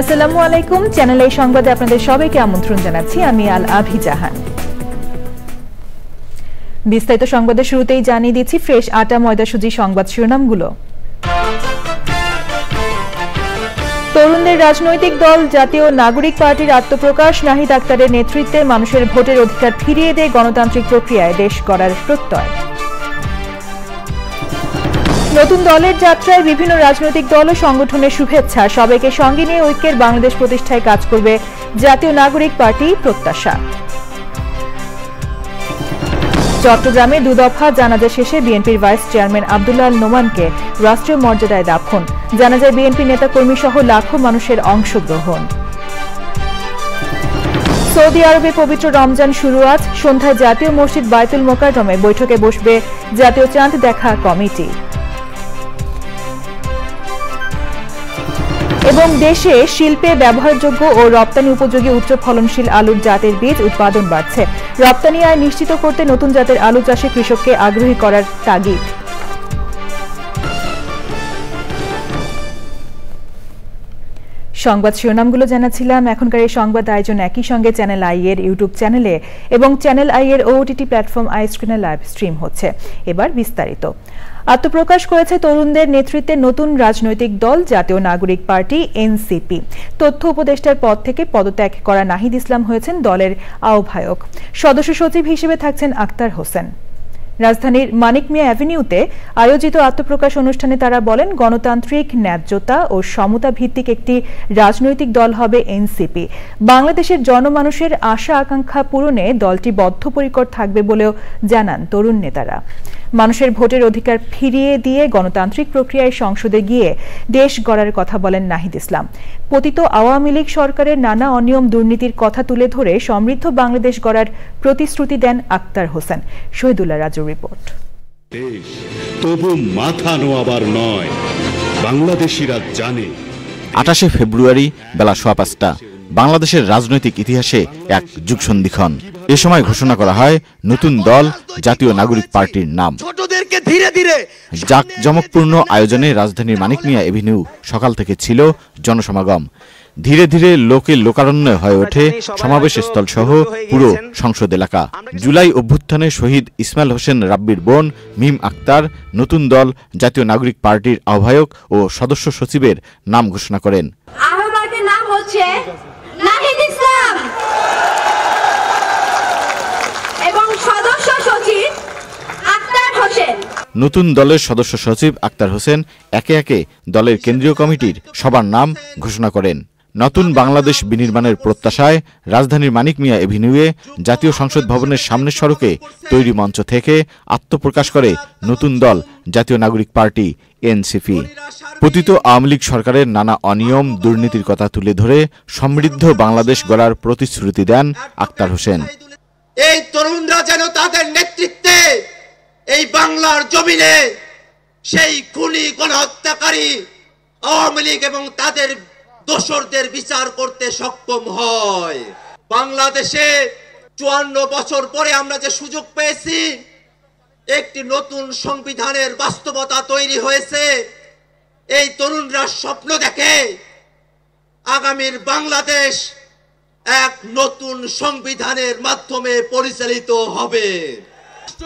আসসালামু আলাইকুম। চ্যানেল এই সংবাদে আপনাদের সবাইকে আমন্ত্রণ জানাচ্ছি। আমি আল আভি জাহান। বিস্তারিত সংবাদের শুরুতেই জানিয়ে দিচ্ছি ফ্রেশ আটা ময়দা সুজি সংবাদ শিরোনামগুলো। তরুণদের রাজনৈতিক দল জাতীয় নাগরিক পার্টির আত্মপ্রকাশ, নাহিদ আক্তারের নেতৃত্বে মানুষের ভোটের অধিকার ফিরিয়ে দিয়ে গণতান্ত্রিক প্রক্রিয়ায় দেশ গড়ার প্রত্যয়। নতুন দলের যাত্রায় বিভিন্ন রাজনৈতিক দল ও সংগঠনের শুভেচ্ছা, সবাইকে সঙ্গে নিয়ে ঐক্যের বাংলাদেশ প্রতিষ্ঠায় কাজ করবে জাতীয় নাগরিক পার্টি প্রত্যাশা। চট্টগ্রামে দুদফা জানাজা শেষে বিএনপির ভাইস চেয়ারম্যান আব্দুল্লাহ আল নোমানকে রাষ্ট্রীয় মর্যাদায় দাফন, জানাজায় বিএনপি নেতাকর্মী সহ লাখো মানুষের অংশগ্রহণ। সৌদি আরবে পবিত্র রমজান শুরু আজ, সন্ধ্যায় জাতীয় মসজিদ বায়তুল মোকাররমে বৈঠকে বসবে জাতীয় চাঁদ দেখা কমিটি। এবং দেশে শিল্পে ব্যবহারযোগ্য ও রপ্তানি উপযোগী উচ্চ ফলনশীল আলুর জাতের বীজ উৎপাদন বাড়ছে, রপ্তানি আয় নিশ্চিত করতে নতুন জাতের আলু চাষে কৃষককে আগ্রহী করার তাগিদ। সংবাদ শিরোনামগুলো জানাচ্ছিলাম। এখনকার এই সংবাদ আয়োজন একই সঙ্গে চ্যানেল আই এর ইউটিউব চ্যানেলে এবং চ্যানেল আই এর ওটিটি প্ল্যাটফর্ম আই স্ক্রিনে লাইভ স্ট্রিম হচ্ছে। এবার বিস্তারিত। আত্মপ্রকাশ করেছে তরুণদের নেতৃত্বে নতুন রাজনৈতিক দল জাতীয় নাগরিক পার্টি এনসিপি। তথ্য উপদেষ্টার পদ থেকে পদত্যাগ করা নাহিদ ইসলাম হয়েছেন দলের আহ্বায়ক, সদস্য সচিব হিসেবে থাকছেন আক্তার হোসেন। রাজধানীর মানিক মিয়া অ্যাভিনিউতে আয়োজিত আত্মপ্রকাশ অনুষ্ঠানে তারা বলেন, গণতান্ত্রিক ন্যায্যতা ও সমতা ভিত্তিক একটি রাজনৈতিক দল হবে এনসিপি। বাংলাদেশের জনমানুষের আশা আকাঙ্ক্ষা পূরণে দলটি বদ্ধপরিকর থাকবে বলেও জানান তরুণ নেতারা। মানুষের ভোটের অধিকার ফিরিয়ে দিয়ে গণতান্ত্রিক প্রক্রিয়ায় সংসদে গিয়ে দেশ গড়ার কথা বলেন নাহিদ ইসলাম। পতিত আওয়ামী লীগ সরকারের নানা অনিয়ম দুর্নীতির কথা তুলে ধরে সমৃদ্ধ বাংলাদেশ গড়ার প্রতিশ্রুতি দেন আক্তার হোসেন। শহীদুল্লাহ রাজুর রিপোর্ট। তবু মাথা নোয়াবার নয়, বাংলাদেশিরা জানে। 28 ফেব্রুয়ারি বেলা 5:15 বাংলাদেশের রাজনৈতিক ইতিহাসে এক যুগসন্ধিক্ষণ। এ সময় ঘোষণা করা হয় নতুন দল জাতীয় নাগরিক পার্টির নাম। জাঁকজমকপূর্ণ আয়োজনে রাজধানীর মানিক মিয়া এভিনিউ সকাল থেকে ছিল জনসমাগম। ধীরে ধীরে লোকে লোকারণ্য হয়ে ওঠে সমাবেশ স্থল সহ পুরো সংসদ এলাকা। জুলাই অভ্যুত্থানে শহীদ ইসমাইল হোসেন রাব্বির বোন মিম আক্তার নতুন দল জাতীয় নাগরিক পার্টির আহ্বায়ক ও সদস্য সচিবের নাম ঘোষণা করেন। আহ্বায়কের নাম হচ্ছে নাহিদ ইসলাম এবং সদস্য সচিব আক্তার হোসেন। নতুন দলের সদস্য সচিব আক্তার হোসেন একে একে দলের কেন্দ্রীয় কমিটির সবার নাম ঘোষণা করেন। নতুন বাংলাদেশ বিনির্মাণের প্রত্যাশায় রাজধানীর মানিক মিয়া এভিনিউয়ে জাতীয় সংসদ ভবনের সামনের সড়কে তৈরি মঞ্চ থেকে আত্মপ্রকাশ করে নতুন দল জাতীয় নাগরিক পার্টি এনসিপি। পতিত আওয়ামী লীগ সরকারের নানা অনিয়ম দুর্নীতির কথা তুলে ধরে সমৃদ্ধ বাংলাদেশ গড়ার প্রতিশ্রুতি দেন আক্তার হোসেন। এই তরুণরা যেন তাদের নেতৃত্বে এই বাংলার জমিনে সেই খুনি গণহত্যাকারী আওয়ামী লীগ এবং তাদের দোসরদের বিচার করতে সক্ষম হয়। বাংলাদেশে 54 বছর পরে আমরা যে সুযোগ পেয়েছি, একটি নতুন সংবিধানের বাস্তবতা তৈরি হয়েছে। এই তরুণরা স্বপ্ন দেখে আগামীর বাংলাদেশ এক নতুন সংবিধানের মাধ্যমে পরিচালিত হবে।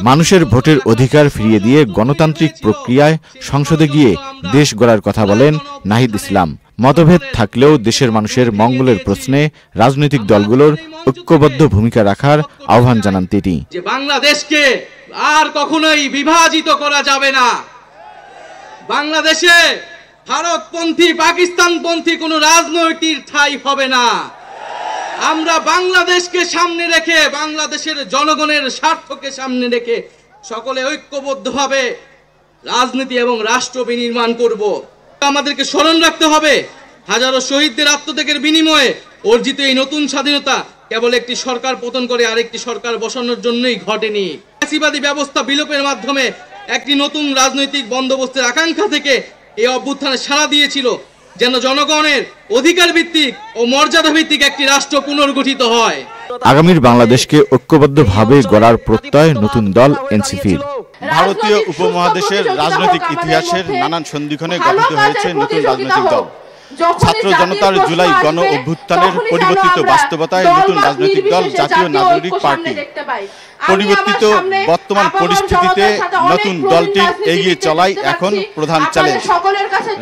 মানুষের ভোটের অধিকার ফিরিয়ে দিয়ে গণতান্ত্রিক প্রক্রিয়ায় সংসদে গিয়ে দেশ গড়ার কথা বলেন নাহিদ ইসলাম। মতভেদ থাকলেও দেশের মানুষের মঙ্গলের প্রশ্নে রাজনৈতিক দলগুলোর ঐক্যবদ্ধ ভূমিকা রাখার আহ্বান জানান তিনি। যে বাংলাদেশকে আর কখনোই বিভাজিত করা যাবে না। বাংলাদেশে ভারতপন্থী পাকিস্তানপন্থী কোনো রাজনৈতিক ঠাঁই হবে না। আমরা বাংলাদেশকে সামনে রেখে, বাংলাদেশের জনগণের স্বার্থকে সামনে রেখে সকলে ঐক্যবদ্ধভাবে রাজনীতি এবং রাষ্ট্র বিনির্মাণ করব। আমাদেরকে স্মরণ রাখতে হবে, হাজারো শহীদদের আত্মত্যাগের বিনিময়ে অর্জিত এই নতুন স্বাধীনতা কেবল একটি সরকার পতন করে আরেকটি সরকার বসানোর জন্যই ঘটেনি। ফ্যাসিবাদী ব্যবস্থা বিলোপের মাধ্যমে একটি নতুন রাজনৈতিক বন্দোবস্তের আকাঙ্ক্ষা থেকে এই অভ্যুত্থানে সাড়া দিয়েছিল, যেন জনগণের অধিকার ভিত্তিক ও মর্যাদা ভিত্তিক একটি রাষ্ট্র পুনর্গঠিত হয়। আগামীর বাংলাদেশকে ঐক্যবদ্ধভাবে গড়ার প্রত্যয় নতুন দল এনসিপির। ভারতীয় উপমহাদেশের রাজনৈতিক ইতিহাসের নানান সন্ধিক্ষণে গঠিত হয়েছে নতুন রাজনৈতিক দল। ছাত্র জনতার জুলাই গণ অভ্যুত্থানের পরিবর্তিত বাস্তবতায় নতুন রাজনৈতিক দল জাতীয় নাগরিক পার্টি। পরিবর্তিত বর্তমান পরিস্থিতিতে নতুন দলটির এগিয়ে চলাই এখন প্রধান চ্যালেঞ্জ।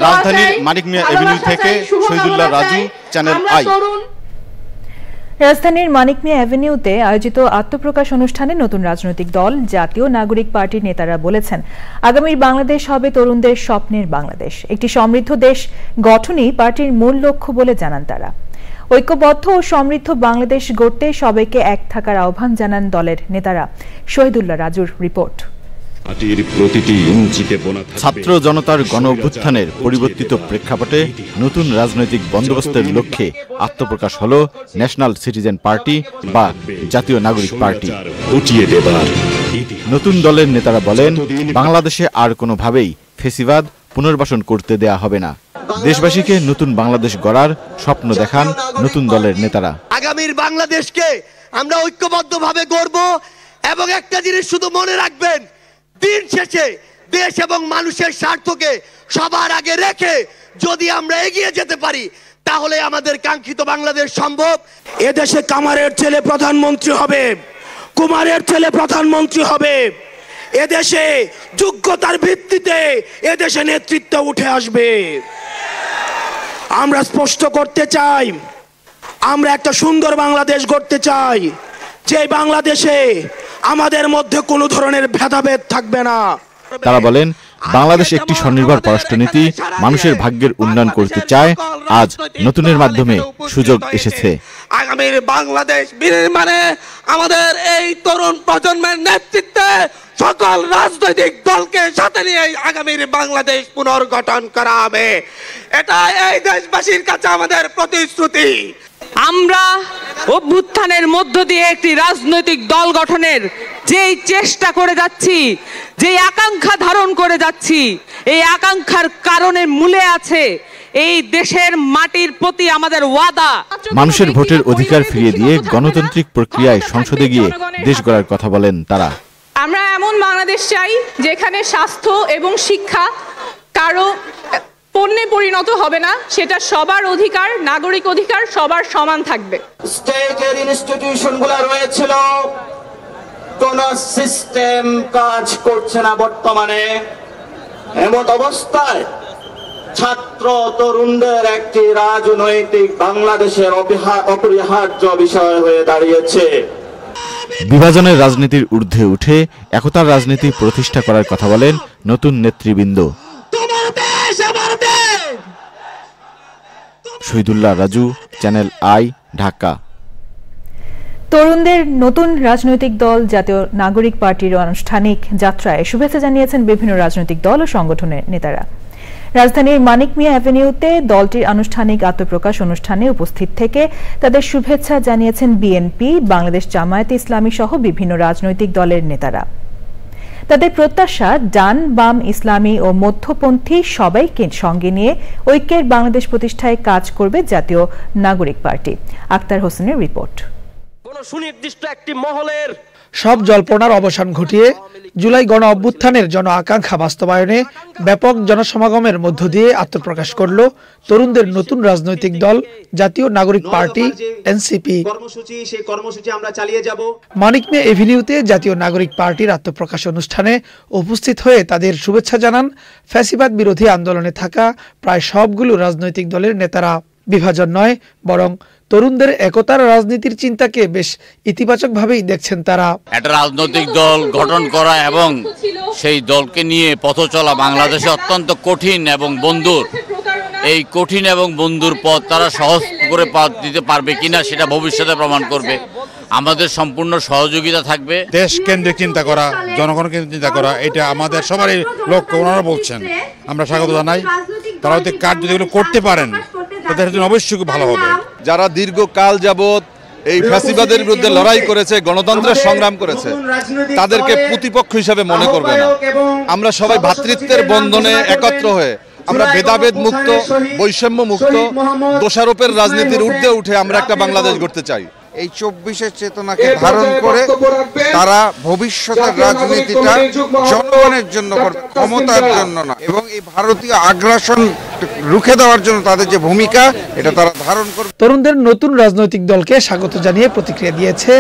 রাজধানীর মানিক মিয়া এভিনিউ থেকে শহীদুল্লাহ রাজু, চ্যানেল আই। রাজধানীর মানিক মিয়া অ্যাভিনিউতে আয়োজিত আত্মপ্রকাশ অনুষ্ঠানে নতুন রাজনৈতিক দল জাতীয় নাগরিক পার্টির নেতারা বলেছেন, আগামীর বাংলাদেশ হবে তরুণদের স্বপ্নের বাংলাদেশ। একটি সমৃদ্ধ দেশ গঠনই পার্টির মূল লক্ষ্য বলে জানান তারা। ঐক্যবদ্ধ ও সমৃদ্ধ বাংলাদেশ গড়তে সবাইকে এক থাকার আহ্বান জানান দলের নেতারা। শহীদুল্লাহ রাজুর রিপোর্ট। ছাত্র জনতার গণ অভ্যুত্থানের পরিবর্তিত প্রেক্ষাপটে নতুন রাজনৈতিক বন্দোবস্তের লক্ষ্যে আত্মপ্রকাশ হল ন্যাশনাল সিটিজেন পার্টি বা জাতীয় নাগরিক পার্টি। নতুন দলের নেতারা বলেন, বাংলাদেশে আর কোনোভাবেই ফ্যাসিবাদ পুনর্বাসন করতে দেয়া হবে না। দেশবাসীকে নতুন বাংলাদেশ গড়ার স্বপ্ন দেখান নতুন দলের নেতারা। আগামীর বাংলাদেশকে আমরা ঐক্যবদ্ধভাবে গড়ব এবং একটা জিনিস শুধু মনে রাখবেন, দিন শেষে দেশ এবং মানুষের স্বার্থকে সবার আগে রেখে যদি আমরা এগিয়ে যেতে পারি তাহলে আমাদের কাঙ্ক্ষিত বাংলাদেশ সম্ভব। এদেশে কামারের ছেলে প্রধানমন্ত্রী হবে, কুমারের ছেলে প্রধানমন্ত্রী হবে। এদেশে যোগ্যতার ভিত্তিতে এদেশে নেতৃত্ব উঠে আসবে। আমরা স্পষ্ট করতে চাই, আমরা একটা সুন্দর বাংলাদেশ গড়তে চাই, যে বাংলাদেশে আমাদের মধ্যে কোনো ধরনের ভেদাভেদ থাকবে না। তারা বলেন, বাংলাদেশ একটি স্বনির্ভর পররাষ্ট্রনীতি মানুষের ভাগ্যের উন্নয়ন করতে চায়। আজ নতুনের মাধ্যমে সুযোগ এসেছে। আগামীর বাংলাদেশ বিনির্মাণে আমাদের এই তরুণ প্রজন্মের নেতৃত্বে সকল রাজনৈতিক দলকে সাথে নিয়ে আগামীর বাংলাদেশ পুনর্গঠন করা হবে। এটা এই দেশবাসীর কাছে আমাদের প্রতিশ্রুতি। আমরা অভ্যুত্থানের মধ্য দিয়ে একটি রাজনৈতিক দল গঠনের যেই চেষ্টা করে যাচ্ছি, যেই আকাঙ্ক্ষা ধারণ করে যাচ্ছি, এই আকাঙ্ক্ষার কারণে মূলে আছে এই দেশের মাটির প্রতি আমাদের ওয়াদা। মানুষের ভোটের অধিকার ফিরিয়ে দিয়ে গণতান্ত্রিক প্রক্রিয়ায় সংসদে গিয়ে দেশ গড়ার কথা বলেন তারা। আমরা এমন বাংলাদেশ চাই যেখানে স্বাস্থ্য এবং শিক্ষা কারো পণ্যে পরিণত হবে না, সেটা সবার অধিকার, নাগরিক অধিকার সবার সমান থাকবে। স্টেটের ইনস্টিটিউশনগুলো রয়েছিল, কোন সিস্টেম কাজ করছে না বর্তমানে। এমত অবস্থায় ছাত্র তরুণদের একটি রাজনৈতিক বাংলাদেশের অপরিহার্য বিষয় হয়ে দাঁড়িয়েছে। বিভাজনের রাজনীতির ঊর্ধ্বে উঠে একতার রাজনীতি প্রতিষ্ঠা করার কথা বলেন নতুন নেতৃবৃন্দ। Shahidullah Raju, channel I, Dhaka. তরুণদের নতুন রাজনৈতিক দল জাতীয় নাগরিক পার্টির আনুষ্ঠানিক যাত্রায় শুভেচ্ছা জানিয়েছেন বিভিন্ন রাজনৈতিক দল ও সংগঠনের নেতারা। রাজধানীর মানিক মিয়া অ্যাভিনিউতে দলটির আনুষ্ঠানিক আত্মপ্রকাশ অনুষ্ঠানে উপস্থিত থেকে তাদের শুভেচ্ছা জানিয়েছেন বিএনপি, বাংলাদেশ জামায়াতে ইসলামী সহ বিভিন্ন রাজনৈতিক দলের নেতারা। তাদের প্রত্যাশা, ডান বাম ইসলামী ও মধ্যপন্থী সবাইকে সঙ্গে নিয়ে ঐক্যের বাংলাদেশ প্রতিষ্ঠায় কাজ করবে জাতীয় নাগরিক পার্টি। আক্তার হোসেনের রিপোর্ট। সুনির্দিষ্ট একটি মহলের সব জল্পনার অবসান ঘটিয়ে জুলাই গণ অভ্যুত্থানের জন আকাঙ্ক্ষা বাস্তবায়নে ব্যাপক জনসমাগমের মধ্য দিয়ে আত্মপ্রকাশ করল তরুণদের নতুন রাজনৈতিক দল জাতীয় নাগরিক পার্টি এনসিপি। মানিক মিয়া এভিনিউতে জাতীয় নাগরিক পার্টির আত্মপ্রকাশ অনুষ্ঠানে উপস্থিত হয়ে তাদের শুভেচ্ছা জানান ফ্যাসিবাদ বিরোধী আন্দোলনে থাকা প্রায় সবগুলো রাজনৈতিক দলের নেতারা। বিভাজন নয়, বরং তরুণদের একতার রাজনীতির চিন্তাকে বেশ ইতিবাচকভাবেই দেখছেন তারা। একটা রাজনৈতিক দল গঠন করা এবং সেই দলকে নিয়ে পথ চলা বাংলাদেশে অত্যন্ত কঠিন এবং বন্ধুর। এই কঠিন এবং বন্ধুর পথ তারা সহজ করে পথ দিতে পারবে কিনা সেটা ভবিষ্যতে প্রমাণ করবে। আমাদের সম্পূর্ণ সহযোগিতা থাকবে। দেশ কেন্দ্রিক চিন্তা করা, জনগণ কেন্দ্রিক চিন্তা করা, এটা আমাদের সবারই লক্ষ্য। ওনারা বলছেন, আমরা স্বাগত জানাই। তারা যদি কাজ যদি এগুলো করতে পারেন তাদের জন্য অবশ্যই খুব ভালো হবে। যারা দীর্ঘকাল যাবৎ এই ফ্যাসিবাদের বিরুদ্ধে লড়াই করেছে, গণতন্ত্রের সংগ্রাম করেছে, তাদেরকে প্রতিপক্ষ হিসাবে মনে করবে না। আমরা সবাই ভ্রাতৃত্বের বন্ধনে একত্র হয়ে আমরা ভেদাভেদ মুক্ত, বৈষম্য মুক্ত, দোষারোপের রাজনীতির ঊর্ধ্বে উঠে আমরা একটা বাংলাদেশ গড়তে চাই। এই ২৪-এর চেতনাকে ধারণ করে তারা ভবিষ্যতের রাজনীতিটা জনগণের জন্য করবে, ক্ষমতার জন্য না। এবং এই ভারতীয় আগ্রাসন রুখে দেওয়ার জন্য তাদের যে ভূমিকা এটা তারা ধারণ করবে। তরুণদের নতুন রাজনৈতিক দলকে স্বাগত জানিয়ে প্রতিক্রিয়া দিয়েছে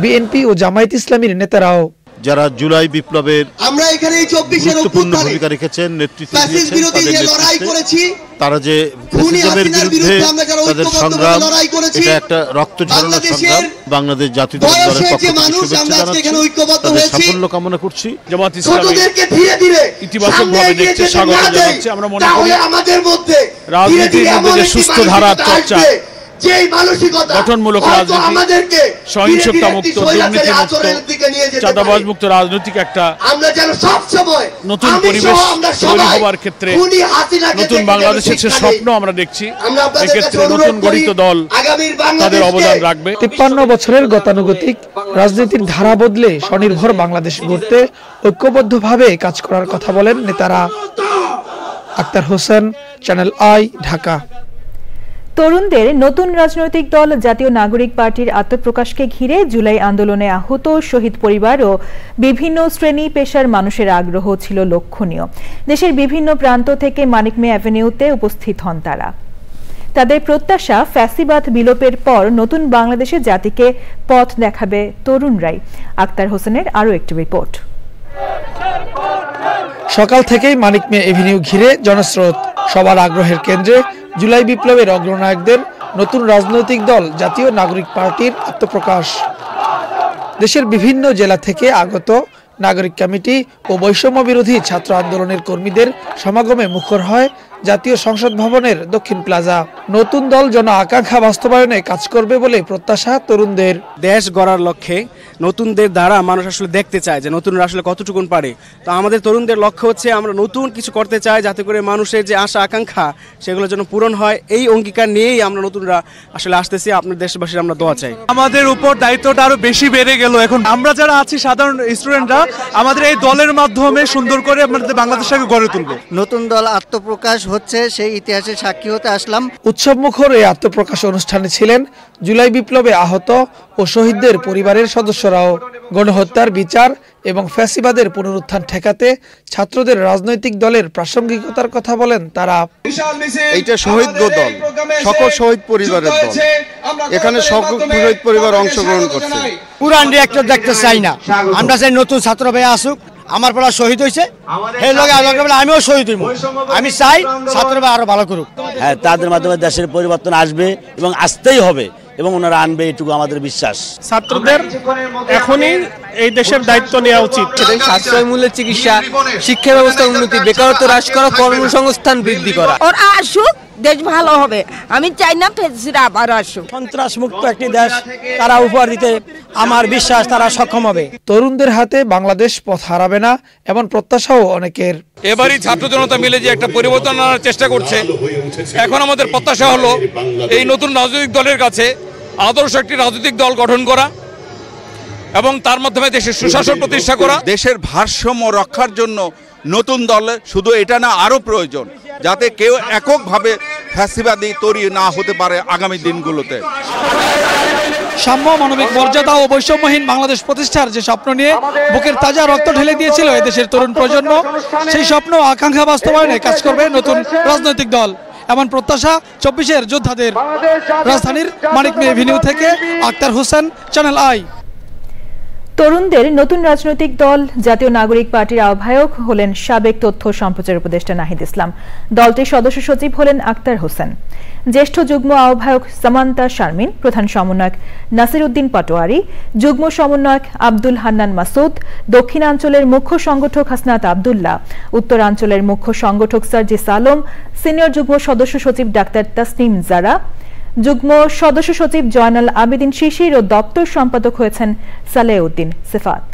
বিএনপি ও জামায়াত ইসলামীর নেতারাও। যারা জুলাই বিপ্লবের আমরা এখানে 24-এর গুরুত্বপূর্ণ ভূমিকা রেখেছেন, নেতৃত্ব দিয়েছেন, তারা যে ফ্যাসিজমের বিরুদ্ধে তাদের সংগ্রাম, এটা একটা রক্ত ঝরানো সংগ্রাম। বাংলাদেশ জাতীয়তাবাদী দলের পক্ষ থেকে শুভেচ্ছা জানাচ্ছি, তাদের সাফল্য কামনা করছি। জামায়াত ইসলামী ইতিবাচকভাবে দেখতে স্বাগত জানাচ্ছি। আমরা মনে করি রাজনীতির মধ্যে যে সুস্থ ধারা চর্চা, গঠনমূলক রাজনীতি, সহিংসতা মুক্ত, দুর্নীতি মুক্ত, চাঁদাবাজ মুক্ত রাজনৈতিক একটা নতুন পরিবেশ তৈরি হওয়ার ক্ষেত্রে নতুন বাংলাদেশের যে স্বপ্ন আমরা দেখছি, এক্ষেত্রে নতুন গঠিত দল তাদের অবদান রাখবে। 53 বছরের গতানুগতিক রাজনীতির ধারা বদলে স্বনির্ভর বাংলাদেশ গড়তে ঐক্যবদ্ধভাবে কাজ করার কথা বলেন নেতারা। Akhtar Hossain, channel I, Dhaka. তরুণদের নতুন রাজনৈতিক দল জাতীয় নাগরিক পার্টির আত্মপ্রকাশকে ঘিরে জুলাই আন্দোলনে আহত শহীদ পরিবার ও বিভিন্ন শ্রেণী পেশার মানুষের আগ্রহ ছিল লক্ষণীয়। দেশের বিভিন্ন প্রান্ত থেকে মানিক মিয়া অ্যাভিনিউতে উপস্থিত হন তারা। তাদের প্রত্যাশা, ফ্যাসিবাদ বিলোপের পর নতুন বাংলাদেশে জাতিকে পথ দেখাবে তরুণরাই। আক্তার হোসেনের আরও একটি রিপোর্ট। সকাল থেকেই মানিক মিয়া এভিনিউ ঘিরে জনস্রোত। সবার আগ্রহের কেন্দ্রে জুলাই বিপ্লবের অগ্রনায়কদের নতুন রাজনৈতিক দল জাতীয় নাগরিক পার্টির আত্মপ্রকাশ। দেশের বিভিন্ন জেলা থেকে আগত নাগরিক কমিটি ও বৈষম্য বিরোধী ছাত্র আন্দোলনের কর্মীদের সমাগমে মুখর হয় জাতীয় সংসদ ভবনের দক্ষিণ প্লাজা। নতুন দল জন আকাঙ্ক্ষা বাস্তবায়নে কাজ করবে বলে প্রত্যাশা তরুণদের। দেশ গড়ার লক্ষ্যে নতুনদের দ্বারা মানুষ আসলে দেখতে চায় যে নতুনরা আসলে কতটুকুন পারে। তো আমাদের তরুণদের লক্ষ্য হচ্ছে আমরা নতুন কিছু করতে চাই, যাতে করে মানুষের যে আশা আকাঙ্ক্ষা সেগুলো যেন পূরণ হয়। এই অঙ্গীকার নিয়েই আমরা নতুনরা আসলে আসতেছি। আপনার দেশবাসীর আমরা দোয়া চাই। আমাদের উপর দায়িত্বটা আরো বেশি বেড়ে গেল। এখন আমরা যারা আছি সাধারণ স্টুডেন্টরা আমাদের এই দলের মাধ্যমে সুন্দর করে আমাদের বাংলাদেশকে গড়ে তুলবো। নতুন দল আত্মপ্রকাশ হচ্ছে, সেই ইতিহাসের সাক্ষী হতে আসলাম। উৎসবমুখর এই আত্মপ্রকাশ অনুষ্ঠানে ছিলেন জুলাই বিপ্লবে আহত ও শহীদদের পরিবারের সদস্যরাও। গণহত্যার বিচার এবং ফ্যাসিবাদের পুনরুত্থান ঠেকাতে ছাত্রদের রাজনৈতিক দলের প্রাসঙ্গিকতার কথা বলেন তারা। এইটা শহীদ দল, সকল শহীদ পরিবারের দল। এখানে সকল শহীদ পরিবার অংশগ্রহণ করছে। পুরান রিঅ্যাক্টর দেখতে চাই না, আমরা চাই নতুন ছাত্র ভাই আসুক। আমার পড়া শহীদ হয়েছে, আমিও শহীদ হইব। আমি চাই ছাত্র ভাই আরো ভালো করুক। হ্যাঁ, তাদের মাধ্যমে দেশের পরিবর্তন আসবে এবং আসতেই হবে, এবং ওনারা আনবে, এটুকু আমাদের বিশ্বাস। ছাত্রদের এখনই এই দেশের দায়িত্ব নেওয়া উচিত। সাশ্রয় মূল্যের চিকিৎসা, শিক্ষা ব্যবস্থা উন্নতি, বেকারত্ব হ্রাস করা, কর্মসংস্থান বৃদ্ধি করা। ওর আসুক, দেশ ভালো হবে। আমি চাই না ফেসিরা আবার আসুক। সন্ত্রাস মুক্ত একটি দেশ তারা উপহার দিতে আমার বিশ্বাস তারা সক্ষম হবে। তরুণদের হাতে বাংলাদেশ পথ হারাবে না, এমন প্রত্যাশাও অনেকের। এবারই ছাত্র জনতা মিলে যে একটা পরিবর্তন আনার চেষ্টা করছে, এখন আমাদের প্রত্যাশা হলো এই নতুন রাজনৈতিক দলের কাছে আদর্শ একটি রাজনৈতিক দল গঠন করা এবং তার মাধ্যমে দেশের সুশাসন প্রতিষ্ঠা করা। দেশের ভারসাম্য রক্ষার জন্য নতুন দল শুধু এটা না, আরো প্রয়োজন, যাতে কেউ এককভাবে ফ্যাসিবাদী তৈরি না হতে পারে আগামী দিনগুলোতে। সাম্য, মানবিক মর্যাদা ও বৈষম্যহীন বাংলাদেশ প্রতিষ্ঠার যে স্বপ্ন নিয়ে বুকের তাজা রক্ত ঢেলে দিয়েছিল এদেশের তরুণ প্রজন্ম, সেই স্বপ্ন আকাঙ্ক্ষা বাস্তবায়নে কাজ করবে নতুন রাজনৈতিক দল, এমন প্রত্যাশা 24-এর যোদ্ধাদের। রাজধানীর মানিক মিয়া এভিনিউ থেকে আক্তার হোসেন, চ্যানেল আই। তরুণদের নতুন রাজনৈতিক দল জাতীয় নাগরিক পার্টির আহ্বায়ক হলেন সাবেক তথ্য সম্প্রচার উপদেষ্টা নাহিদ ইসলাম। দলটির সদস্য সচিব হলেন আক্তার হোসেন, জ্যেষ্ঠ যুগ্ম আহ্বায়ক সামান্তা শারমিন, প্রধান সমন্বয়ক নাসির উদ্দিন পাটোয়ারি, যুগ্ম সমন্বয়ক আব্দুল হান্নান মাসুদ, দক্ষিণাঞ্চলের মুখ্য সংগঠক হাসনাত আবদুল্লাহ, উত্তরাঞ্চলের মুখ্য সংগঠক সার্জিস আলম, সিনিয়র যুগ্ম সদস্য সচিব ডাক্তার তাসনিম জারা, যুগ্ম সদস্য সচিব জয়নাল আবেদিন শিশির ও দপ্তর সম্পাদক হয়েছেন সালেউদ্দিন সিফাত।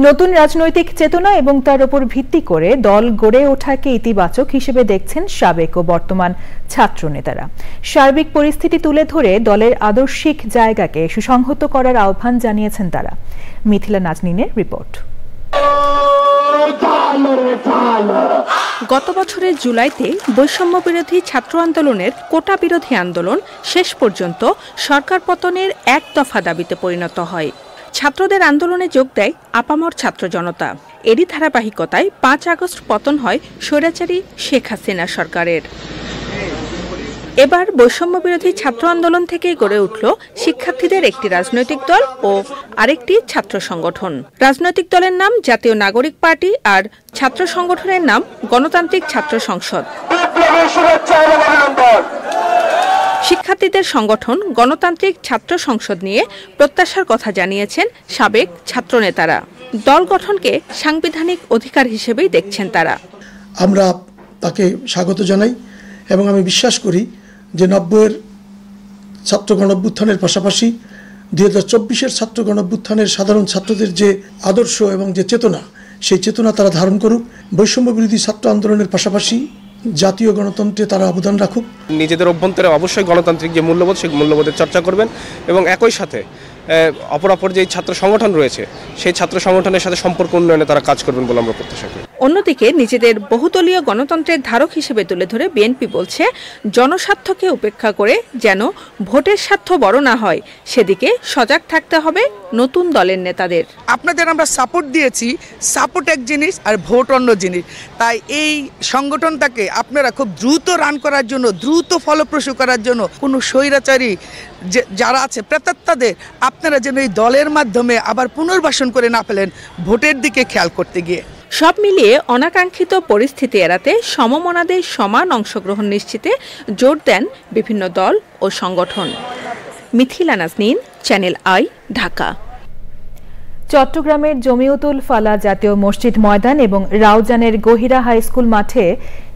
নতুন রাজনৈতিক চেতনা এবং তার উপর ভিত্তি করে দল গড়ে ওঠাকে ইতিবাচক হিসেবে দেখছেন সাবেক ও বর্তমান ছাত্র নেতারা। সার্বিক পরিস্থিতি তুলে ধরে দলের আদর্শিক জায়গাকে সুসংহত করার আহ্বান জানিয়েছেন তারা। মিথিলা নাজনীনের রিপোর্ট। গত বছরের জুলাইতে বৈষম্য বিরোধী ছাত্র আন্দোলনের কোটা বিরোধী আন্দোলন শেষ পর্যন্ত সরকার পতনের এক দফা দাবিতে পরিণত হয়। ছাত্রদের আন্দোলনে যোগ দেয় আপামর ছাত্র জনতা। এরই ধারাবাহিকতায় 5 আগস্ট পতন হয় স্বৈরাচারী শেখ হাসিনা সরকারের। এবার বৈষম্য বিরোধী ছাত্র আন্দোলন থেকে গড়ে উঠল শিক্ষার্থীদের একটি রাজনৈতিক দল ও আরেকটি ছাত্র সংগঠন। রাজনৈতিক দলের নাম জাতীয় নাগরিক পার্টি আর ছাত্র সংগঠনের নাম গণতান্ত্রিক ছাত্র সংসদ। শিক্ষার্থীদের সংগঠন গণতান্ত্রিক ছাত্র সংসদ নিয়ে প্রত্যাশার কথা জানিয়েছেন সাবেক ছাত্রনেতারা। দল গঠনকে সাংবিধানিক অধিকার হিসেবেই দেখছেন তারা। আমরা তাকে স্বাগত জানাই এবং আমি বিশ্বাস করি যে 90-এর ছাত্র গণঅভ্যুত্থানের পাশাপাশি 2024-এর ছাত্র গণঅভ্যুত্থানের সাধারণ ছাত্রদের যে আদর্শ এবং যে চেতনা, সেই চেতনা তারা ধারণ করুক। বৈষম্য বিরোধী ছাত্র আন্দোলনের পাশাপাশি জাতীয় গণতন্ত্রে তারা অবদান রাখুক। নিজেদের অভ্যন্তরে অবশ্যই গণতান্ত্রিক যে মূল্যবোধ, সেই মূল্যবোধের চর্চা করবেন এবং একই সাথে অপরাপর যে ছাত্র সংগঠন রয়েছে সেই ছাত্র সংগঠনের সাথে সম্পর্ক উন্নয়নে তারা কাজ করবেন বলে আমরা প্রত্যাশা করি। অন্যদিকে নিজেদের বহুদলীয় গণতন্ত্রের ধারক হিসেবে তুলে ধরে বিএনপি বলছে, জনস্বার্থকে উপেক্ষা করে যেন ভোটের স্বার্থ বড় না হয় সেদিকে সজাগ থাকতে হবে নতুন দলের নেতাদের। আপনাদের আমরা সাপোর্ট দিয়েছি, সাপোর্ট এক জিনিস আর ভোট অন্য জিনিস। তাই এই সংগঠনটাকে আপনারা খুব দ্রুত রান করার জন্য, দ্রুত ফলপ্রসূ করার জন্য কোনো স্বৈরাচারী যারা আছে প্রেতাত্মাদের আপনারা যেন এই দলের মাধ্যমে আবার পুনর্বাসন করে না ফেলেন ভোটের দিকে খেয়াল করতে গিয়ে। সব মিলিয়ে অনাকাঙ্ক্ষিত পরিস্থিতি এড়াতে সমমনাদের সমান অংশগ্রহণ নিশ্চিতে জোর দেন বিভিন্ন দল ও সংগঠন। Mithila Nazneen, channel I, Dhaka. চট্টগ্রামের জমিয়তুল ফালা জাতীয় মসজিদ ময়দান এবং রাউজানের গহিরা হাই স্কুল মাঠে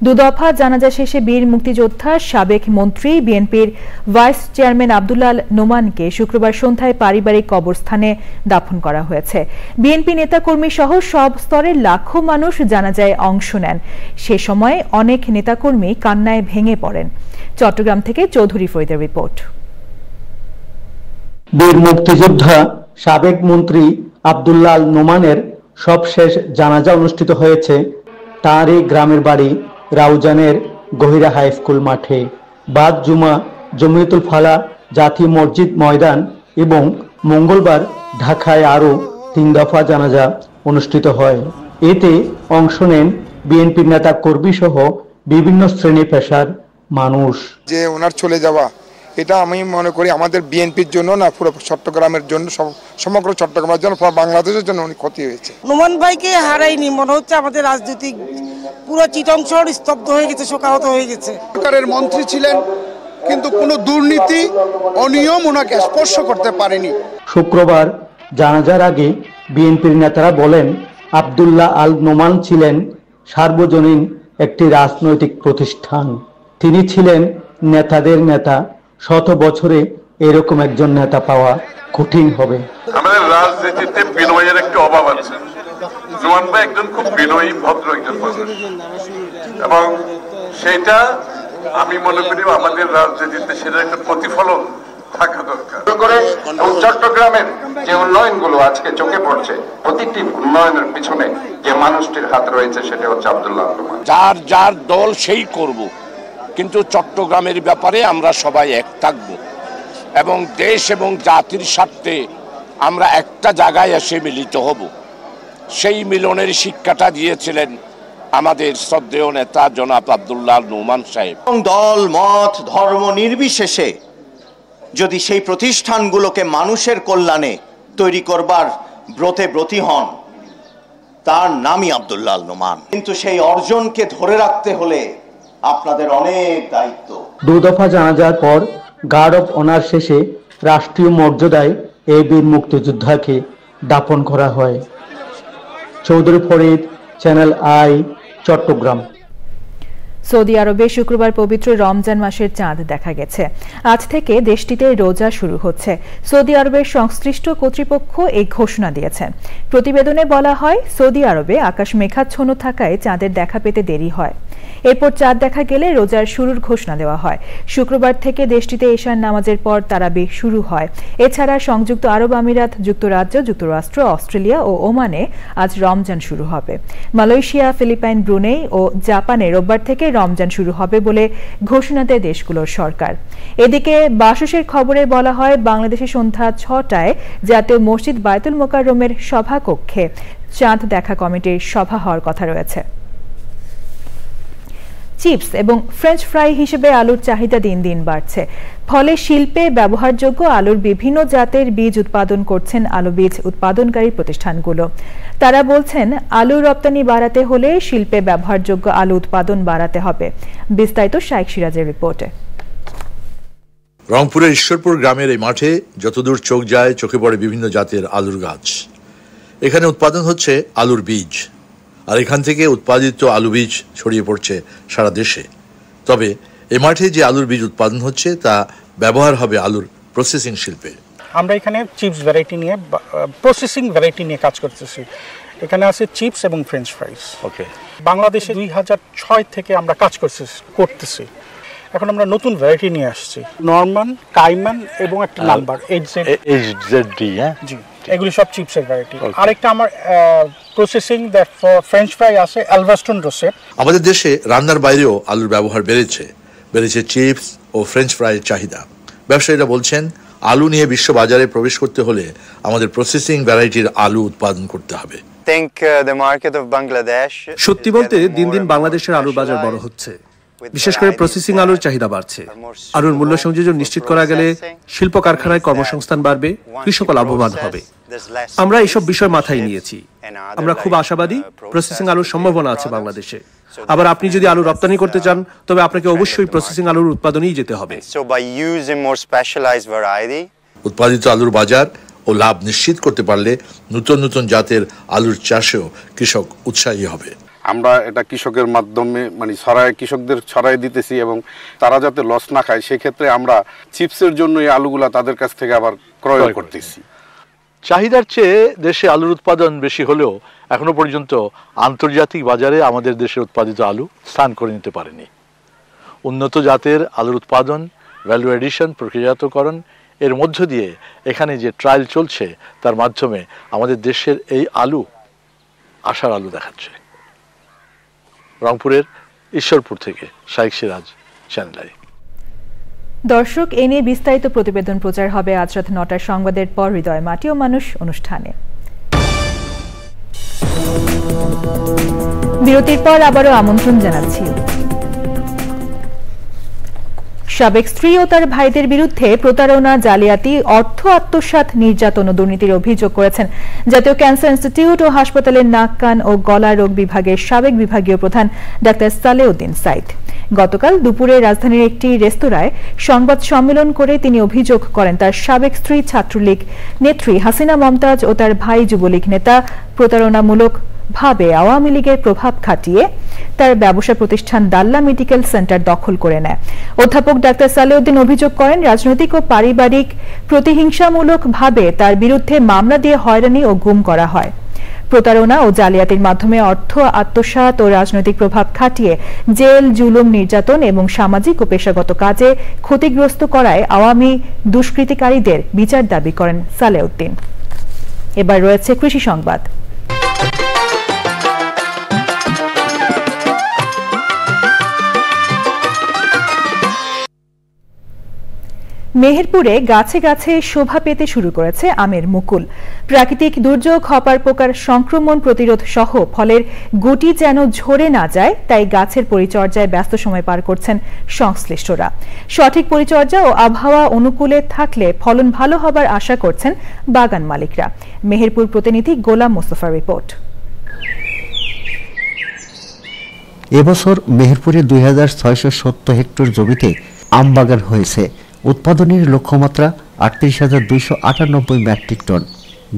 দুদফা জানাজা শেষে বীর মুক্তিযোদ্ধা সাবেক মন্ত্রী বিএনপির ভাইস চেয়ারম্যান আব্দুল্লাহ নোমানকে শুক্রবার সন্ধ্যায় পারিবারিক কবরস্থানে দাফন করা হয়েছে। বিএনপি নেতাকর্মী সহ সব স্তরের লাখো মানুষ জানাজায় অংশ নেন। সে সময় অনেক নেতাকর্মী কান্নায় ভেঙে পড়েন। চট্টগ্রাম থেকে চৌধুরী ফরিদের রিপোর্ট। বীর মুক্তিযোদ্ধা সাবেক মন্ত্রী আব্দুল্লাহ নোমানের সবশেষ জানাজা অনুষ্ঠিত হয়েছে তাঁরই গ্রামের বাড়ি রাউজানের গহিরা হাই স্কুল মাঠে। বাদ জুমা জমিয়তুল ফালা জাতীয় মসজিদ ময়দান এবং মঙ্গলবার ঢাকায় আরও 3 দফা জানাজা অনুষ্ঠিত হয়। এতে অংশ নেন বিএনপির নেতা কর্মী সহ বিভিন্ন শ্রেণী পেশার মানুষ। যে ওনার চলে যাওয়া, এটা আমি মনে করি আমাদের বিএনপির জন্য না, পুরো চট্টগ্রামের জন্য, সমগ্র চট্টগ্রামের জন্য, পুরো বাংলাদেশের জন্য অনেক ক্ষতি হয়েছে। নোমান ভাইকে হারাইনি মনে হচ্ছে আমাদের রাজনৈতিক পুরো চিটং শহর স্তব্ধ হয়ে গেছে, শোকাহত হয়ে গেছে। সরকারের মন্ত্রী ছিলেন কিন্তু কোনো দুর্নীতি অনিয়ম ওনাকে স্পর্শ করতে পারেনি। শুক্রবার জানাজার আগে বিএনপির নেতারা বলেন, আব্দুল্লাহ আল নোমান ছিলেন সার্বজনীন একটি রাজনৈতিক প্রতিষ্ঠান। তিনি ছিলেন নেতাদের নেতা। 100 বছরে এরকম একজন নেতা পাওয়া কঠিন হবে। আমাদের রাজনীতিতে বিনয়ের একটা অভাব আছে। নোমান ভাই একজন খুব বিনয়ী, ভদ্র একজন মানুষ, এবং সেটা আমি মনে করি আমাদের রাজনীতিতে সেটা একটা প্রতিফলন থাকা দরকার। চট্টগ্রামের যে উন্নয়নগুলো আজকে চোখে পড়ছে, প্রতিটি উন্নয়নের পিছনে যে মানুষটির হাত রয়েছে সেটা হচ্ছে আব্দুল্লাহ নোমান। যার যার দল সেই করব, কিন্তু চট্টগ্রামের ব্যাপারে আমরা সবাই এক থাকব এবং দেশ এবং জাতির স্বার্থে আমরা একটা জায়গায় এসে মিলিত হব। সেই মিলনের শিক্ষাটা দিয়েছিলেন আমাদের শ্রদ্ধেয় নেতা জনাব আব্দুল্লাহ নোমান সাহেব। দল মত ধর্ম নির্বিশেষে যদি সেই প্রতিষ্ঠানগুলোকে মানুষের কল্যাণে তৈরি করবার ব্রতে ব্রতী হন, তার নামই আব্দুল্লাহ নোমান। কিন্তু সেই অর্জনকে ধরে রাখতে হলে আপনাদের অনেক দায়িত্ব। 2 দফা জানাজার পর গার্ড অফ অনার শেষে রাষ্ট্রীয় মর্যাদায় এই বীর মুক্তিযোদ্ধাকে দাফন করা হয়। Chowdhury Farid, channel I, Chittagong. Saudi আরবে শুক্রবার পবিত্র রমজান মাসের চাঁদ দেখা গেছে। আজ থেকে দেশটিতে রোজা শুরু হচ্ছে। সৌদি আরবের সংশ্লিষ্ট কর্তৃপক্ষ এই ঘোষণা দিয়েছে। প্রতিবেদনে বলা হয়, সৌদি আরবে আকাশ মেঘাচ্ছন্ন থাকায় চাঁদের দেখা পেতে দেরি হয়। এরপর চাঁদ দেখা গেলে রোজার শুরুর ঘোষণা দেওয়া হয়। শুক্রবার থেকে দেশটিতে এশার নামাজের পর তারাবি শুরু হয়। এছাড়া সংযুক্ত আরব আমিরাত, যুক্তরাজ্য, যুক্তরাষ্ট্র, অস্ট্রেলিয়া ও ওমানে আজ রমজান শুরু হবে। মালয়েশিয়া, ফিলিপাইন, ব্রুনেই ও জাপানে রোববার থেকে রমজান শুরু হবে বলে ঘোষণা দেয় দেশগুলোর সরকার। এদিকে বাসসের খবরে বলা হয়, বাংলাদেশে সন্ধ্যা 6টায় জাতীয় মসজিদ বায়তুল মোকাররমের সভাকক্ষে চাঁদ দেখা কমিটির সভা হওয়ার কথা রয়েছে। চিপস এবং ফ্রেঞ্চ ফ্রাই হিসেবে আলুর চাহিদা দিন দিন বাড়ছে। ফলে শিল্পে ব্যবহারযোগ্য আলুর বিভিন্ন জাতের বীজ উৎপাদন করছেন আলু বীজ উৎপাদনকারী প্রতিষ্ঠানগুলো। তারা বলছেন, আলু রপ্তানি বাড়াতে হলে শিল্পে ব্যবহারযোগ্য আলু উৎপাদন বাড়াতে হবে। বিস্তারিত শাইখ সিরাজের রিপোর্টে। রংপুরের ঈশ্বরপুর গ্রামের এই মাঠে যতদূর চোখ যায় চোখে পড়ে বিভিন্ন জাতের আলুর গাছ। এখানে উৎপাদন হচ্ছে আলুর বীজ, আর এখান থেকে উৎপাদিত আলু বীজ ছড়িয়ে পড়ছে সারা দেশে। তবে এ মাঠে যে আলুর বীজ উৎপাদন হচ্ছে তা ব্যবহার হবে আলুর প্রসেসিং শিল্পে। আমরা এখানে চিপস ভ্যারাইটি নিয়ে, প্রসেসিং ভ্যারাইটি নিয়ে কাজ করতেছি। এখানে আছে চিপস এবং ফ্রেঞ্চ ফ্রাইস। ওকে, বাংলাদেশে 2006 থেকে আমরা কাজ করতেছি। এখন আমরা নতুন ভ্যারাইটি নিয়ে আসছি, নরমান, কাইমান এবং একটা নাম্বার এইচজেডডি। হ্যাঁ জি, এগুলি সব চিপসের ভ্যারাইটি। আরেকটা আমার processing that for French fry আছে এলভাস্টন রোসেট। আমাদের দেশে রান্নার বাইরেও আলুর ব্যবহার বেড়েছে চিপস ও ফ্রেঞ্চ ফ্রাইয়ের চাহিদা। ব্যবসায়ীরা বলছেন, আলু নিয়ে বিশ্ব বাজারে প্রবেশ করতে হলে আমাদের প্রসেসিং ভ্যারাইটির আলু উৎপাদন করতে হবে। সত্যি বলতে দিন দিন বাংলাদেশের আলুর বাজার বড় হচ্ছে, বিশেষ করে প্রসেসিং আলুর চাহিদা বাড়ছে। আলুর মূল্য সংযোজন নিশ্চিত করা গেলে শিল্প কারখানায় কর্মসংস্থান বাড়বে, কৃষক লাভবান হবে। আমরা এইসব বিষয় মাথায় নিয়েছি। আমরা খুব আশাবাদী প্রসেসিং আলুর সম্ভাবনা আছে বাংলাদেশে। আবার আপনি যদি আলু রপ্তানি করতে চান তবে আপনাকে অবশ্যই প্রসেসিং আলুর উৎপাদনেই যেতে হবে। উৎপাদিত আলুর বাজার ও লাভ নিশ্চিত করতে পারলে নতুন নতুন জাতের আলুর চাষেও কৃষক উৎসাহী হবে। আমরা এটা কৃষকের মাধ্যমে কৃষকদের ছড়াই দিতেছি এবং তারা যাতে লস না খায় সেক্ষেত্রে আমরা চিপসের জন্য এই আলুগুলা তাদের কাছ থেকে আবার ক্রয় করতেছি। চাহিদার চেয়ে দেশে আলুর উৎপাদন বেশি হলেও এখনো পর্যন্ত আন্তর্জাতিক বাজারে আমাদের দেশে উৎপাদিত আলু স্থান করে নিতে পারেনি। উন্নত জাতের আলুর উৎপাদন, ভ্যালু এডিশন, প্রক্রিয়াজাতকরণ এর মধ্য দিয়ে এখানে যে ট্রায়াল চলছে তার মাধ্যমে আমাদের দেশের এই আলু আশার আলু দেখাচ্ছে। রংপুরের ঈশ্বরপুর থেকে শাইখ সিরাজ, চ্যানেল আই। দর্শক, এ নিয়ে বিস্তারিত প্রতিবেদন প্রচার হবে আজ রাত 9টার সংবাদের পর হৃদয় মাটি ও মানুষ অনুষ্ঠানে। বিরতির পর আবারও আমন্ত্রণ জানাচ্ছি। সাবেক স্ত্রী ও তার ভাইদের বিরুদ্ধে প্রতারণা, জালিয়াতি, অর্থ আত্মসাৎ, নির্যাতন ও দুর্নীতির অভিযোগ করেছেন জাতীয় ক্যান্সার ইনস্টিটিউট ও হাসপাতালের নাক, কান ও গলা রোগ বিভাগের সাবেক বিভাগীয় প্রধান ডাক্তার সালেউদ্দিন সাইদ। গতকাল দুপুরে রাজধানীর একটি রেস্তোরাঁয় সংবাদ সম্মেলন করে তিনি অভিযোগ করেন, তার সাবেক স্ত্রী ছাত্রলীগ নেত্রী হাসিনা মমতাজ ও তার ভাই যুবলীগ নেতা প্রতারণামূলক ভাবে আওয়ামী লীগের প্রভাব খাটিয়ে তার ব্যবসা প্রতিষ্ঠান দাল্লা মেডিকেল সেন্টার দখল করে নেয়। অধ্যাপক ডাক্তার সালেউদ্দিন অভিযোগ করেন, রাজনৈতিক ও পারিবারিক প্রতিহিংসামূলক ভাবে তার বিরুদ্ধে মামলা দিয়ে হয়রানি ও গুম করা হয়। প্রতারণা ও জালিয়াতির মাধ্যমে অর্থ আত্মসাৎ ও রাজনৈতিক প্রভাব খাটিয়ে জেল, জুলুম, নির্যাতন এবং সামাজিক ও পেশাগত কাজে ক্ষতিগ্রস্ত করায় আওয়ামী দুষ্কৃতিকারীদের বিচার দাবি করেন সালেউদ্দিন। এবার রয়েছে কৃষি সংবাদ। মেহেরপুরে গাছে গাছে শোভা পেতে শুরু করেছে আমের মুকুল। প্রাকৃতিক দুর্যোগ, হপার পোকার সংক্রমণ প্রতিরোধ সহ ফলের গুটি যেন ঝরে না যায় তাই গাছের পরিচর্যায় ব্যস্ত সময় পার করছেন সংশ্লিষ্টরা। সঠিক পরিচর্যা ও আবহাওয়া অনুকূলে থাকলে ফলন ভালো হবার আশা করছেন বাগান মালিকরা। মেহেরপুর প্রতিনিধি গোলাম মোস্তফার রিপোর্ট। এবছর মেহেরপুরে 2670 হেক্টর জমিতে আম বাগান হয়েছে। উৎপাদনের লক্ষ্যমাত্রা 38,298 মেট্রিক টন।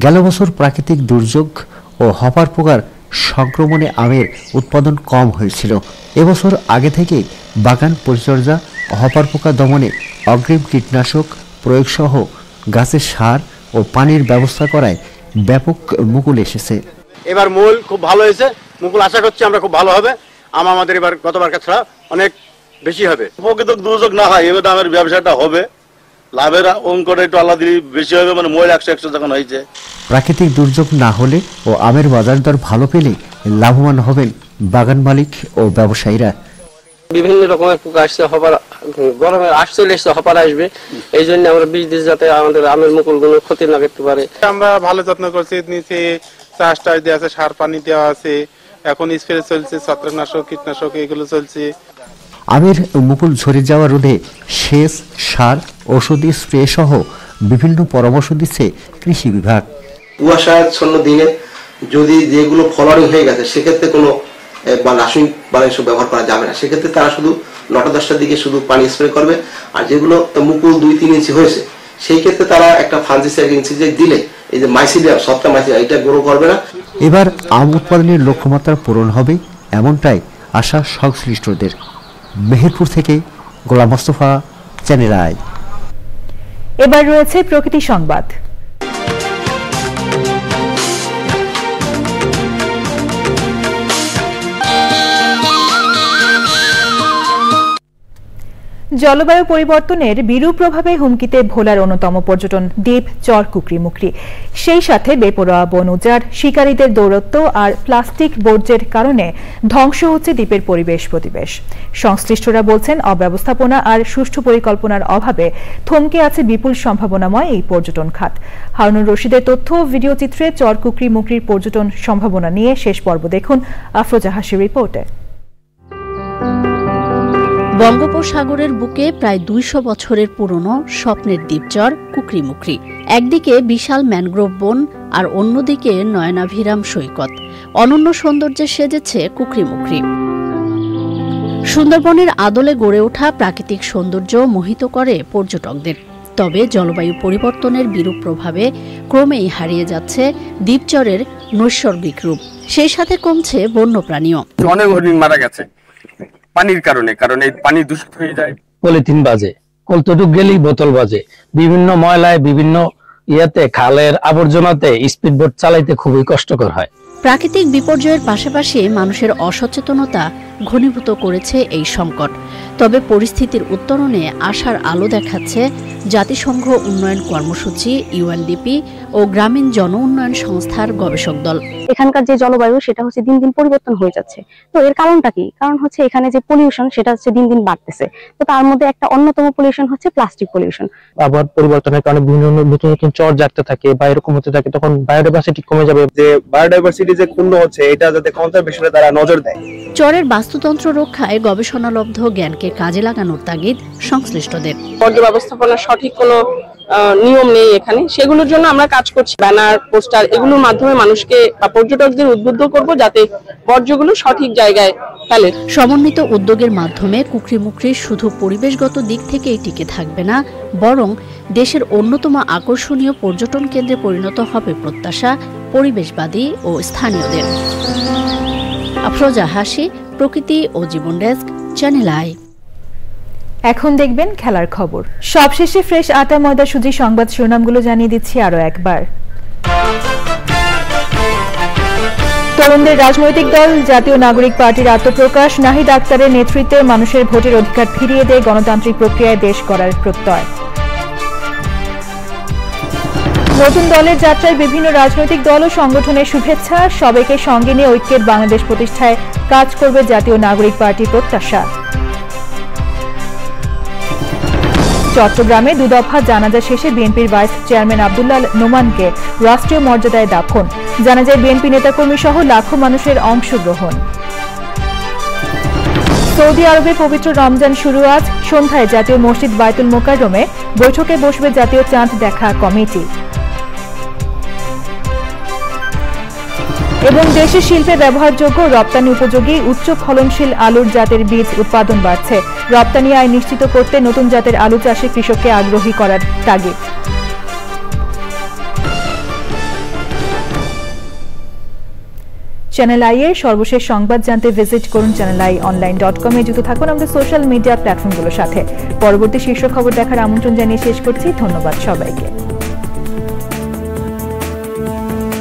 গেল বছর প্রাকৃতিক দুর্যোগ ও হপার পোকার সংক্রমণে আমের উৎপাদন কম হয়েছিল। এবছর আগে থেকে বাগান পরিচর্যা, হপার পোকা দমনে অগ্রিম কীটনাশক প্রয়োগসহ গাছের সার ও পানির ব্যবস্থা করায় ব্যাপক মুকুল এসেছে। এবার মূল খুব ভালো হয়েছে, মুকুল আশা করছি আমরা খুব ভালো হবে। আম আমাদের এবার গতবার ছাড়া অনেক বেশি হবে। প্রকৃত দুর্যোগ না হয় এবার আমার ব্যবসাটা হবে, লাভের অঙ্কটা একটু আল্লাহ দিলে বেশি হবে, মানে মূল 100 যখন হয়েছে। প্রাকৃতিক দুর্যোগ না হলে ও আমের বাজার দর ভালো পেলে লাভবান হবেন বাগান মালিক ও ব্যবসায়ীরা। বিভিন্ন রকমের পোকা আসছে, হবার গরমে চলে এসছে, হবার আসবে, এই জন্য আমরা বীজ দিই যাতে আমাদের আমের মুকুলগুলো ক্ষতি না করতে পারে। আমরা ভালো যত্ন করছি, নিচে চাষ টাষ দেওয়া আছে, সার পানি দেওয়া আছে, এখন স্প্রে চলছে, ছত্রাকনাশক কীটনাশক এগুলো চলছে। আমের মুকুল ঝরে যাওয়া রোধে সেচ, সার, ঔষধি স্প্রে সহ বিভিন্ন পরামর্শ দিচ্ছে কৃষি বিভাগ। কুয়াশাচ্ছন্ন দিনে যদি যেগুলো ফলারিং হয়ে গেছে সেক্ষেত্রে কোনো বা রাসায়নিক এসব ব্যবহার করা যাবে না, সেক্ষেত্রে তারা শুধু 9টা-10টার দিকে শুধু পানি স্প্রে করবে। আর যেগুলো মুকুল 2-3 ইঞ্চি হয়েছে সেই ক্ষেত্রে তারা একটা ফাঞ্জিসাইড ইনসেক্টিসাইড দিলে এই যে মাইসিডিয়াম, সবটা মাইসিডিয়াম, এটা গ্রো করবে না। এবার আম উৎপাদনের লক্ষ্যমাত্রা পূরণ হবে এমনটাই আশা সংশ্লিষ্টদের। মেহেরপুর থেকে গোলাম মোস্তফা, চ্যানেল আই। এবার রয়েছে প্রকৃতি সংবাদ। জলবায়ু পরিবর্তনের বিরূপ প্রভাবে হুমকিতে ভোলার অন্যতম পর্যটন দ্বীপ চর কুকরিমুকরি। সেই সাথে বেপরোয়া বন উজাড়, শিকারীদের দৌরত্ব আর প্লাস্টিক বর্জ্যের কারণে ধ্বংস হচ্ছে দ্বীপের পরিবেশ। সংশ্লিষ্টরা বলছেন অব্যবস্থাপনা আর সুষ্ঠু পরিকল্পনার অভাবে থমকে আছে বিপুল সম্ভাবনাময় এই পর্যটন খাত। হারুনুর রশিদের তথ্য ও ভিডিও চিত্রে চর কুকরিমুকরির পর্যটন সম্ভাবনা নিয়ে শেষ পর্ব দেখুন আফরোজা হাসির রিপোর্টে। বঙ্গোপসাগরের বুকে প্রায় 200 বছরের পুরনো স্বপ্নের দ্বীপচর কুকরিমুকরি। একদিকে বিশাল ম্যানগ্রোভ বন আর অন্যদিকে নয়নাভিরাম সৈকত। অনন্য সৌন্দর্যে সেজেছে কুকরিমুকরি। সুন্দরবনের আদলে গড়ে ওঠা প্রাকৃতিক সৌন্দর্য মোহিত করে পর্যটকদের। তবে জলবায়ু পরিবর্তনের বিরূপ প্রভাবে ক্রমেই হারিয়ে যাচ্ছে দ্বীপচরের নৈসর্গিক রূপ। সেই সাথে কমছে বন্যপ্রাণীও। অনেক হরিণ মারা গেছে পানির কারণে, কারণ এই পানি দূষিত হয়ে যায়। পলিথিন বাজে, কলতটুক গেলেই বোতল বাজে, বিভিন্ন ময়লায়, বিভিন্ন খালের আবর্জনাতে স্পিডবোট চালাইতে খুবই কষ্টকর হয়। প্রাকৃতিক বিপর্যয়ের পাশাপাশি মানুষের অসচেতনতা ঘনীভূত করেছে এই সংকট। তবে পরিস্থিতির উত্তরণে আশার আলো দেখাচ্ছে জাতিসংঘ উন্নয়ন কর্মসূচি, ইউএনডিপি ও গ্রামীণ জন উন্নয়ন সংস্থার গবেষক দল। এখানকার যে জলবায়ু সেটা হচ্ছে দিন দিন পরিবর্তন হয়ে যাচ্ছে। তো এর কারণটা কি? কারণ হচ্ছে এখানে যে পলিউশন সেটা হচ্ছে দিন দিন বাড়তেছে। তো তার মধ্যে একটা অন্যতম পলিউশন হচ্ছে প্লাস্টিক পলিউশন। আবহাওয়ার পরিবর্তনের কারণে বিভিন্ন নতুন নতুন চর জাগতে থাকে বা এরকম হতে থাকে, তখন বায়োডাইভার্সিটি কমে যাবে। যে বায়োডাইভার্সিটি যে ক্ষুণ্ণ হচ্ছে এটা যাতে কনজারভেশনে তারা নজর দেয়। চরের বাস্তুতন্ত্র রক্ষায় গবেষণালব্ধ জ্ঞানকে কাজে লাগানোর তাগিদ সংশ্লিষ্টদের। বর্জ্য ব্যবস্থাপনার সঠিক কোনো নিয়ম নেই এখানে, সেগুলোর জন্য আমরা কাজ করছি। ব্যানার, পোস্টার এগুলোর মাধ্যমে মানুষকে বা পর্যটকদের উদ্বুদ্ধ করব যাতে বর্জ্যগুলো সঠিক জায়গায় ফেলে। সমন্বিত উদ্যোগের মাধ্যমে কুকরিমুকরি শুধু পরিবেশগত দিক থেকেই টিকে থাকবে না, বরং দেশের অন্যতম আকর্ষণীয় পর্যটন কেন্দ্রে পরিণত হবে প্রত্যাশা পরিবেশবাদী ও স্থানীয়দের। আফরোজা হাসি, প্রকৃতি ও জীবন ডেস্ক, চ্যানেল আই। এখন দেখবেন খেলার খবর। সবশেষে ফ্রেশ আটা ময়দা সুজি সংবাদ শিরোনামগুলো জানিয়ে দিচ্ছি আরো একবার। তরুণদের রাজনৈতিক দল জাতীয় নাগরিক পার্টির আত্মপ্রকাশ। নাহিদ আক্তারের নেতৃত্বে মানুষের ভোটের অধিকার ফিরিয়ে দিয়ে গণতান্ত্রিক প্রক্রিয়ায় দেশ গড়ার প্রত্যয়। নতুন দলের যাত্রায় বিভিন্ন রাজনৈতিক দল ও সংগঠনের শুভেচ্ছা। সবাইকে সঙ্গে নিয়ে ঐক্যের বাংলাদেশ প্রতিষ্ঠায় কাজ করবে জাতীয় নাগরিক পার্টির প্রত্যাশা। চট্টগ্রামে 2 দফা জানাজা শেষে বিএনপির ভাইস চেয়ারম্যান আব্দুল্লাহ নোমানকে রাষ্ট্রীয় মর্যাদায় দাফন। জানাজায় বিএনপি নেতাকর্মী সহ লাখো মানুষের অংশগ্রহণ। সৌদি আরবে পবিত্র রমজান শুরু আজ। সন্ধ্যায় জাতীয় মসজিদ বায়তুল মোকাররমে বৈঠকে বসবে জাতীয় চাঁদ দেখা কমিটি। এবং দেশের শিল্পে ব্যবহারযোগ্য রপ্তানি উপযোগী উচ্চ ফলনশীল আলুর জাতের বীজ উৎপাদন বাড়ছে। রপ্তানি আয় নিশ্চিত করতে নতুন জাতের আলু চাষে কৃষককে আগ্রহী করার তাগিদ। চ্যানেল আই এর সর্বশেষ সংবাদ জানতে ভিজিট করুন channelionline.com এ। যুক্ত থাকুন আমাদের সোশ্যাল মিডিয়া প্ল্যাটফর্মগুলোর সাথে। পরবর্তী শীর্ষ খবর দেখার আমন্ত্রণ জানিয়ে শেষ করছি। ধন্যবাদ সবাইকে।